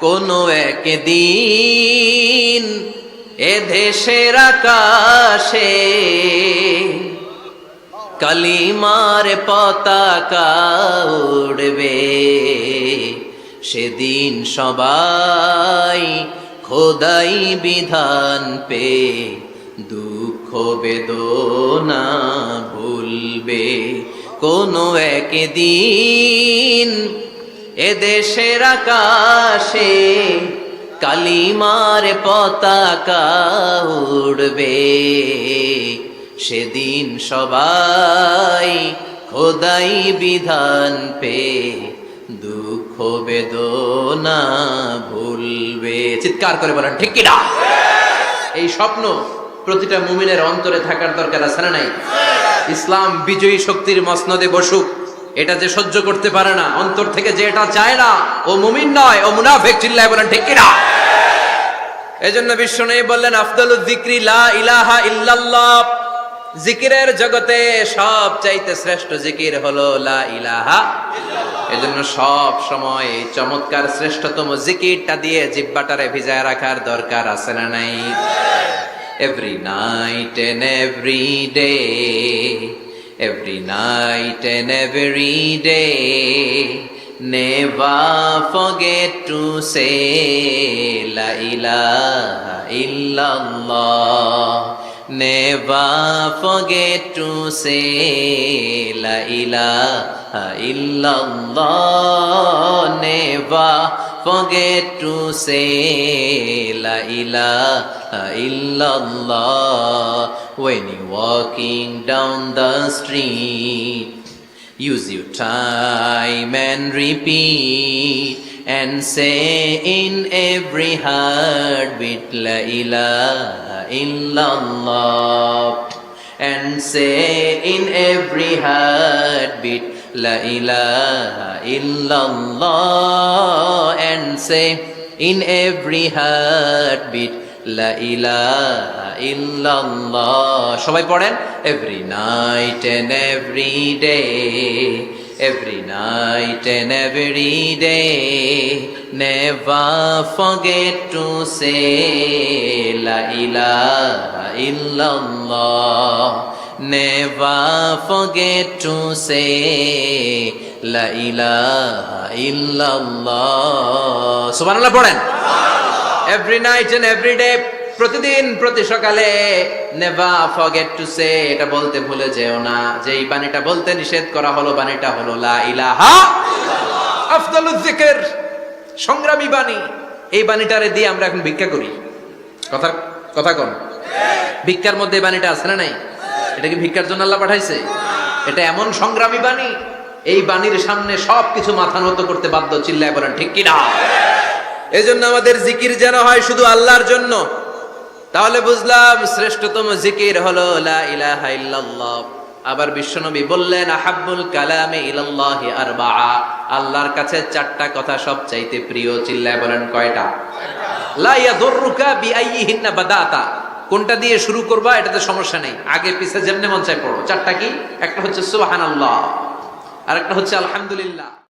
কোনো একদিন এ দেশের আকাশে কালিমার পতাকা উড়বে। সেদিন সবাই খোদাই বিধান পে দুঃখ বেদনা ভুলবে। কোনো একদিন এদেশের আকাশে কালিমার পতাকা উড়বে। সেদিন সবাই খোদাই বিধান পে দুঃখ বেদনা ভুলবে। চিৎকার করে বলেন ঠিক কিনা? এই স্বপ্ন প্রতিটা মুমিনের অন্তরে থাকার দরকার আছে না নাই? ইসলাম বিজয়ী শক্তির মসনদে বসুক, এটা যে সহ্য করতে পারে না, অন্তর থেকে যে এটা চায় না, ও মুমিন নয়, ও মুনাফিক। চিল্লায় বলেন ঠিক কিনা? এজন্য বিশ্বনবী বললেন আফদালুয যিকরি লা ইলাহা ইল্লাল্লাহ। জিকিরের জগতে সব চাইতে শ্রেষ্ঠ জিকির হলো লা ইলাহা ইল্লাল্লাহ। এজন্য সব সময় এই চমৎকার শ্রেষ্ঠতম জিকিরটা দিয়ে জিহ্বাটারে ভিজায় রাখার দরকার আছে না নাই? Every night and every day, every night and every day, never forget to say La ilaha illallah. Never forget to say La ilaha illallah. Never forget to say La ilaha illallah. When you're walking down the street, use your time and repeat, and say in every heartbeat La ilaha illallah. And say in every heartbeat La ilaha illallah. And say in every heartbeat La ilaha illallah. সবাই পড়েন every night and every day, every night and every day, never forget to say La ilaha illallah. Never forget to say La ilaha illallah. সুবহানাল্লাহ পড়েন every night and every day, প্রতিদিন প্রতি সকালে never forget to say, এটা বলতে ভুলে যেও না যে এই বাণীটা বলতে নিষেধ করা হলো, বাণীটা হলো লা ইলাহা ইল্লাল্লাহ। আফদালুয যিকর, সংগ্রামী বাণী। এই বাণীটারে দিয়ে আমরা এখন ভিক্ষা করি। কথা কোন? ভিক্ষার মধ্যে এই বাণীটা আছে না নাই? এটা কি ভিক্ষার জন্য আল্লাহ পাঠাইছে? এটা এমন সংগ্রামী বাণী, এই বাণীর সামনে সবকিছু মাথা নত করতে বাধ্য। চিল্লায় বলেন ঠিক কিনা? এজন্য আমাদের জিকির যেন হয় শুধু আল্লাহর জন্য। তাহলে বুঝলাম শ্রেষ্ঠতম জিকির হলো লা ইলাহা ইল্লাল্লাহ। আবার বিশ্বনবী বললেন আহাব্বুল কালামে ইলাল্লাহি আরবাআ, আল্লাহর কাছে চারটা কথা সবচাইতে প্রিয়। চিল্লায় বলেন কয়টা? লা ইয়াদুররুকা বিআইয়িহিন্না বাদাতা, কোনটা দিয়ে শুরু করবা এটাতে সমস্যা নেই, আগে পিছে যেমনে মন চায় পড়ো। চারটা কি? একটা হচ্ছে সুবহানাল্লাহ, আরেকটা হচ্ছে আলহামদুলিল্লাহ।